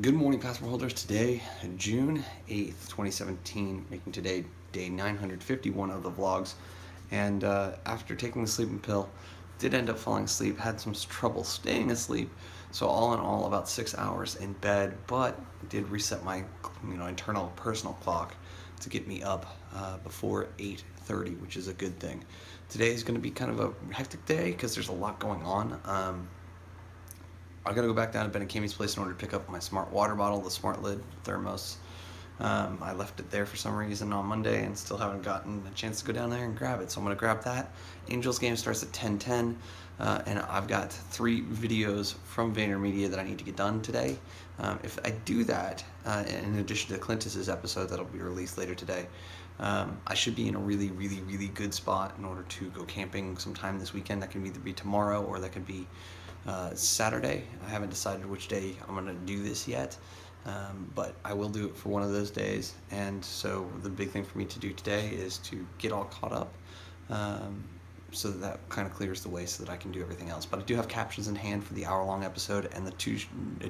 Good morning, passport holders. Today, June 8th, 2017, making today day 951 of the vlogs. And after taking the sleeping pill, did end up falling asleep, had some trouble staying asleep. So all in all, about 6 hours in bed, but did reset my internal personal clock to get me up before 8:30, which is a good thing. Today is going to be kind of a hectic day because there's a lot going on. I gotta go back down to Ben and Kimmy's place in order to pick up my smart water bottle, the smart lid thermos. I left it there for some reason on Monday and still haven't gotten a chance to go down there and grab it. So I'm gonna grab that. Angels game starts at 10:10, and I've got 3 videos from VaynerMedia that I need to get done today. If I do that, in addition to Clintus's episode that'll be released later today, I should be in a really, really, really good spot in order to go camping sometime this weekend. That can either be tomorrow or that could be Saturday. I haven't decided which day I'm going to do this yet, but I will do it for one of those days. And so the big thing for me to do today is to get all caught up, so that kind of clears the way so that I can do everything else. But I do have captions in hand for the hour-long episode, and the 2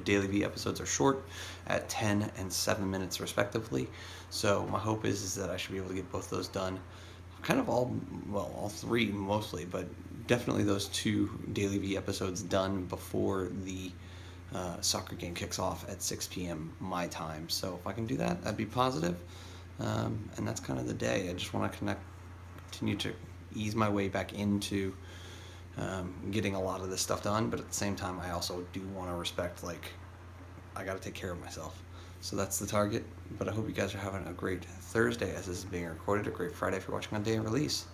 Daily V episodes are short at 10 and 7 minutes respectively. So my hope is that I should be able to get both those done. Kind of all 3 mostly, but definitely those 2 Daily V episodes done before the soccer game kicks off at 6 p.m. my time. So if I can do that, that'd be positive. And that's kind of the day. I just want to continue to ease my way back into getting a lot of this stuff done, but at the same time, I also do want to respect, I got to take care of myself. So that's the target, but I hope you guys are having a great Thursday as this is being recorded, a great Friday if you're watching on day of release.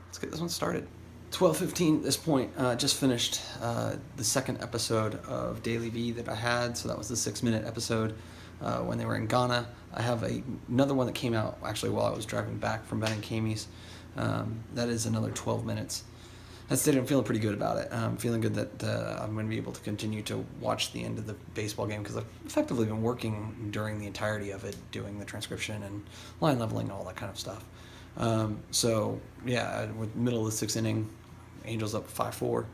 Let's get this one started. 12:15 at this point, just finished the second episode of Daily V that I had, so that was the 6-minute episode when they were in Ghana. I have another one that came out actually while I was driving back from Ben and Kimmy's. That is another 12 minutes. That's it. I'm feeling pretty good about it. I'm feeling good that I'm going to be able to continue to watch the end of the baseball game because I've effectively been working during the entirety of it, doing the transcription and line leveling and all that kind of stuff. So yeah, with middle of the 6th inning, Angels up 5-4.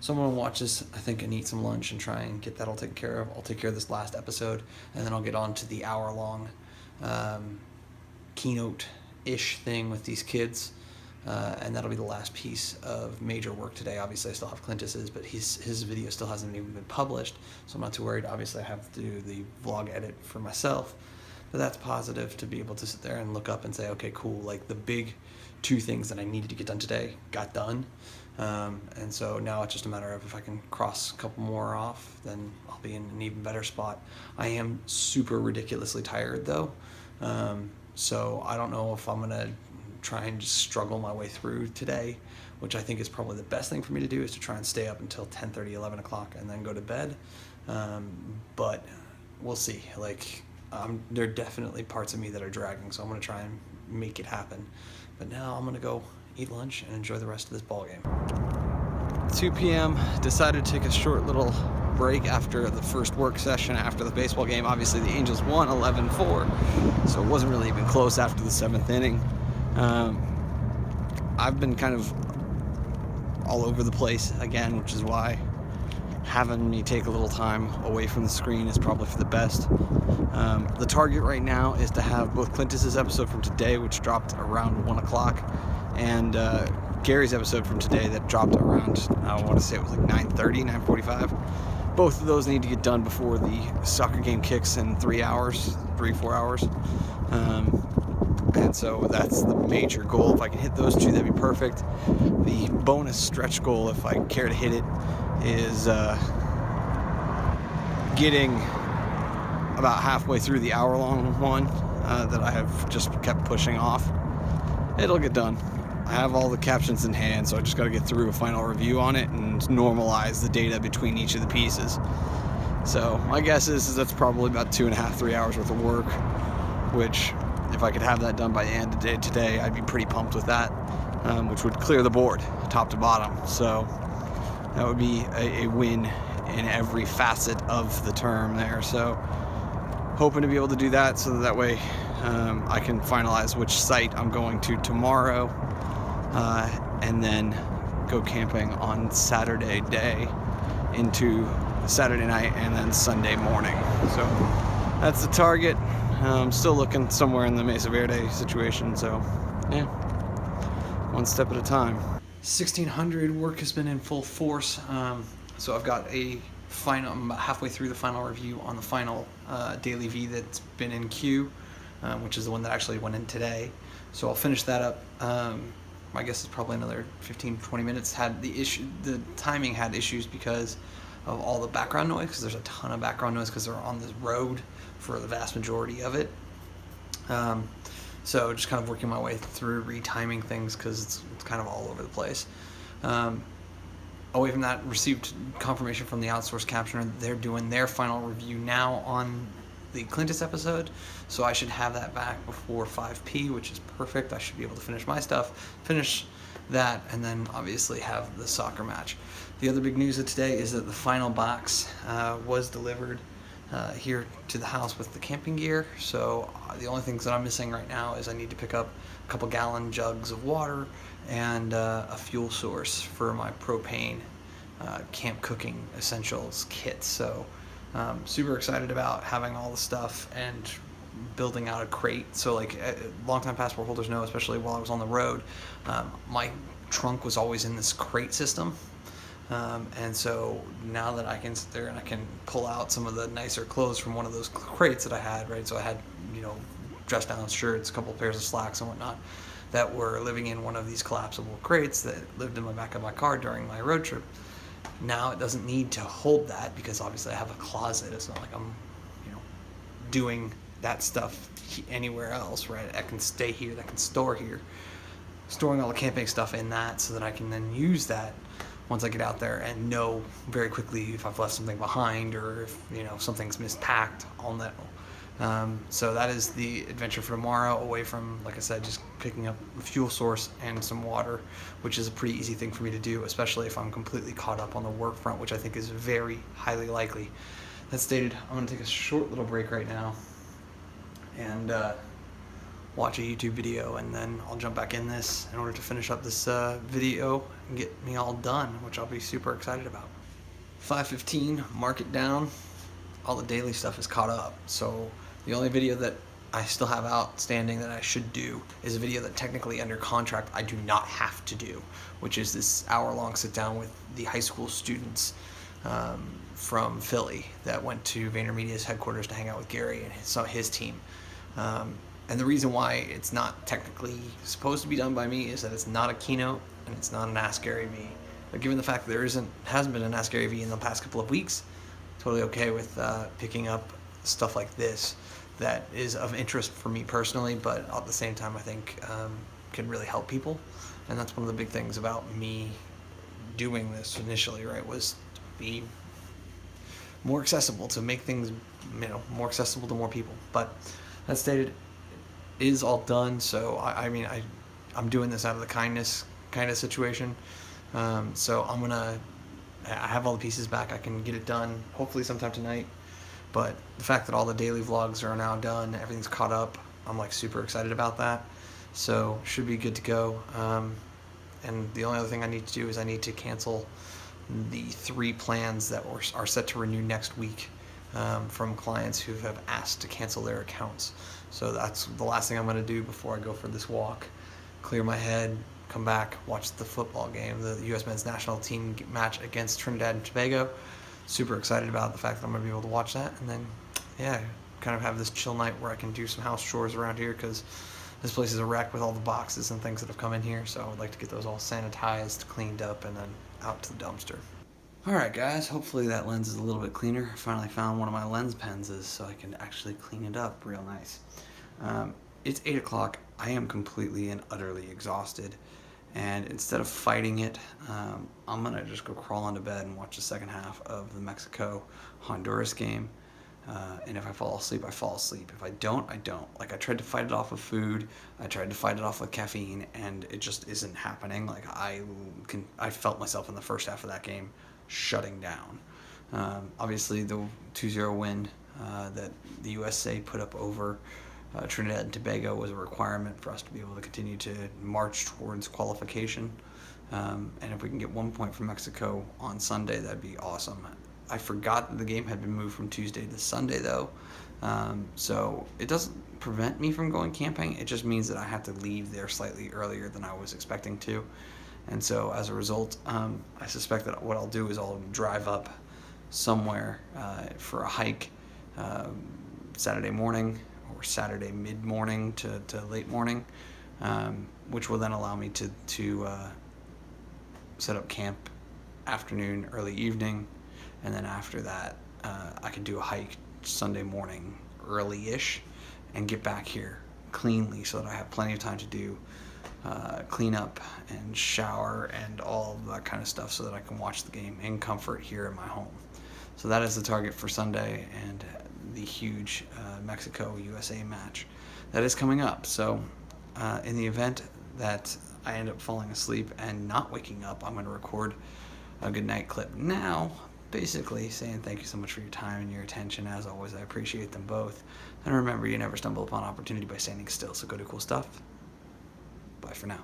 So I'm going to watch this, I think, and eat some lunch and try and get that all taken care of. I'll take care of this last episode, and then I'll get on to the hour-long keynote-ish thing with these kids. And that'll be the last piece of major work today. Obviously, I still have Clintus's, but his video still hasn't even been published, so I'm not too worried. Obviously, I have to do the vlog edit for myself, but that's positive to be able to sit there and look up and say, okay, cool, the big 2 things that I needed to get done today got done. And so now it's just a matter of if I can cross a couple more off, then I'll be in an even better spot. I am super ridiculously tired, though, so I don't know if I'm going to try and just struggle my way through today, which I think is probably the best thing for me to do, is to try and stay up until 10:30, 11 o'clock and then go to bed. But we'll see. There are definitely parts of me that are dragging, so I'm going to try and make it happen. But now I'm going to go eat lunch and enjoy the rest of this ball game. 2 p.m. Decided to take a short little break after the first work session after the baseball game. Obviously, the Angels won 11-4, so it wasn't really even close after the 7th inning. I've been kind of all over the place again, which is why having me take a little time away from the screen is probably for the best. The target right now is to have both Clintus's episode from today, which dropped around 1 o'clock, and Gary's episode from today that dropped around, I want to say it was 9:30, 9:45. Both of those need to get done before the soccer game kicks in 3 hours, 3-4 hours. And so that's the major goal. If I can hit those 2, that'd be perfect. The bonus stretch goal, if I care to hit it, is getting about halfway through the hour-long one that I have just kept pushing off. It'll get done. I have all the captions in hand, so I just got to get through a final review on it and normalize the data between each of the pieces. So my guess is that's probably about 2.5, 3 hours worth of work, which, if I could have that done by the end of the day today, I'd be pretty pumped with that, which would clear the board top to bottom. So that would be a win in every facet of the term there. So hoping to be able to do that so that way I can finalize which site I'm going to tomorrow, and then go camping on Saturday day into Saturday night and then Sunday morning. So that's the target. Still looking somewhere in the Mesa Verde situation, so yeah, one step at a time. 1600 work has been in full force. So I've got I'm about halfway through the final review on the final daily V that's been in queue, which is the one that actually went in today. So I'll finish that up. I guess it's probably another 15-20 minutes. The timing had issues because of all the background noise, because there's a ton of background noise because they're on this road for the vast majority of it. So just kind of working my way through retiming things because it's kind of all over the place. Away from that, received confirmation from the outsourced captioner. They're doing their final review now on the Clintus episode, so I should have that back before 5 p, which is perfect. I should be able to finish my stuff, finish that, and then obviously have the soccer match. The other big news of today is that the final box was delivered here to the house with the camping gear. So the only things that I'm missing right now is I need to pick up a couple gallon jugs of water and a fuel source for my propane camp cooking essentials kit. So super excited about having all the stuff and building out a crate. So like longtime passport holders know, especially while I was on the road, my trunk was always in this crate system. And so now that I can sit there and I can pull out some of the nicer clothes from one of those crates that I had, right? So I had, dress down shirts, a couple of pairs of slacks and whatnot that were living in one of these collapsible crates that lived in the back of my car during my road trip. Now it doesn't need to hold that because obviously I have a closet. It's not like I'm, doing that stuff anywhere else, right? I can stay here, I can store here, storing all the camping stuff in that so that I can then use that once I get out there and know very quickly if I've left something behind or if something's mispacked. I'll know. So that is the adventure for tomorrow, away from, like I said, just picking up a fuel source and some water, which is a pretty easy thing for me to do, especially if I'm completely caught up on the work front, which I think is very highly likely. That stated, I'm going to take a short little break right now and watch a YouTube video, and then I'll jump back in this in order to finish up this video and get me all done, which I'll be super excited about. 5:15, market down. All the daily stuff is caught up, so the only video that I still have outstanding that I should do is a video that technically under contract I do not have to do, which is this hour-long sit-down with the high school students from Philly that went to VaynerMedia's headquarters to hang out with Gary and his team. And the reason why it's not technically supposed to be done by me is that it's not a keynote and it's not an Ask Gary V. But given the fact that hasn't been an Ask Gary V in the past couple of weeks, totally okay with picking up stuff like this that is of interest for me personally, but at the same time I think can really help people. And that's one of the big things about me doing this initially, right, was to be more accessible, to make things more accessible to more people. But that stated, is all done. So I'm doing this out of the kindness kind of situation. So I have all the pieces back. I can get it done hopefully sometime tonight. But the fact that all the daily vlogs are now done, everything's caught up, I'm like super excited about that. So should be good to go. And the only other thing I need to do is I need to cancel the 3 plans that are set to renew next week from clients who have asked to cancel their accounts. So that's the last thing I'm going to do before I go for this walk. Clear my head, come back, watch the football game, the U.S. men's national team match against Trinidad and Tobago. Super excited about the fact that I'm going to be able to watch that. And then, kind of have this chill night where I can do some house chores around here because this place is a wreck with all the boxes and things that have come in here. So I would like to get those all sanitized, cleaned up, and then out to the dumpster. Alright guys, hopefully that lens is a little bit cleaner. I finally found one of my lens penses so I can actually clean it up real nice. It's 8 o'clock. I am completely and utterly exhausted. And instead of fighting it, I'm going to just go crawl into bed and watch the second half of the Mexico-Honduras game. And if I fall asleep, I fall asleep. If I don't, I don't. Like, I tried to fight it off with food. I tried to fight it off with caffeine, and it just isn't happening. Like, I felt myself in the first half of that game shutting down. Obviously, the 2-0 win that the USA put up over Trinidad and Tobago was a requirement for us to be able to continue to march towards qualification. And if we can get 1 point from Mexico on Sunday, that'd be awesome. I forgot that the game had been moved from Tuesday to Sunday, though. So it doesn't prevent me from going camping. It just means that I have to leave there slightly earlier than I was expecting to. And so as a result, I suspect that what I'll do is I'll drive up somewhere for a hike Saturday morning or Saturday mid-morning to late morning, which will then allow me to set up camp afternoon, early evening, and then after that, I can do a hike Sunday morning early-ish and get back here cleanly so that I have plenty of time to do clean up and shower and all of that kind of stuff so that I can watch the game in comfort here in my home. So that is the target for Sunday and the huge Mexico-USA match that is coming up. So in the event that I end up falling asleep and not waking up, I'm going to record a good night clip now, basically saying thank you so much for your time and your attention. As always, I appreciate them both. And remember, you never stumble upon opportunity by standing still, so go do cool stuff. Bye for now.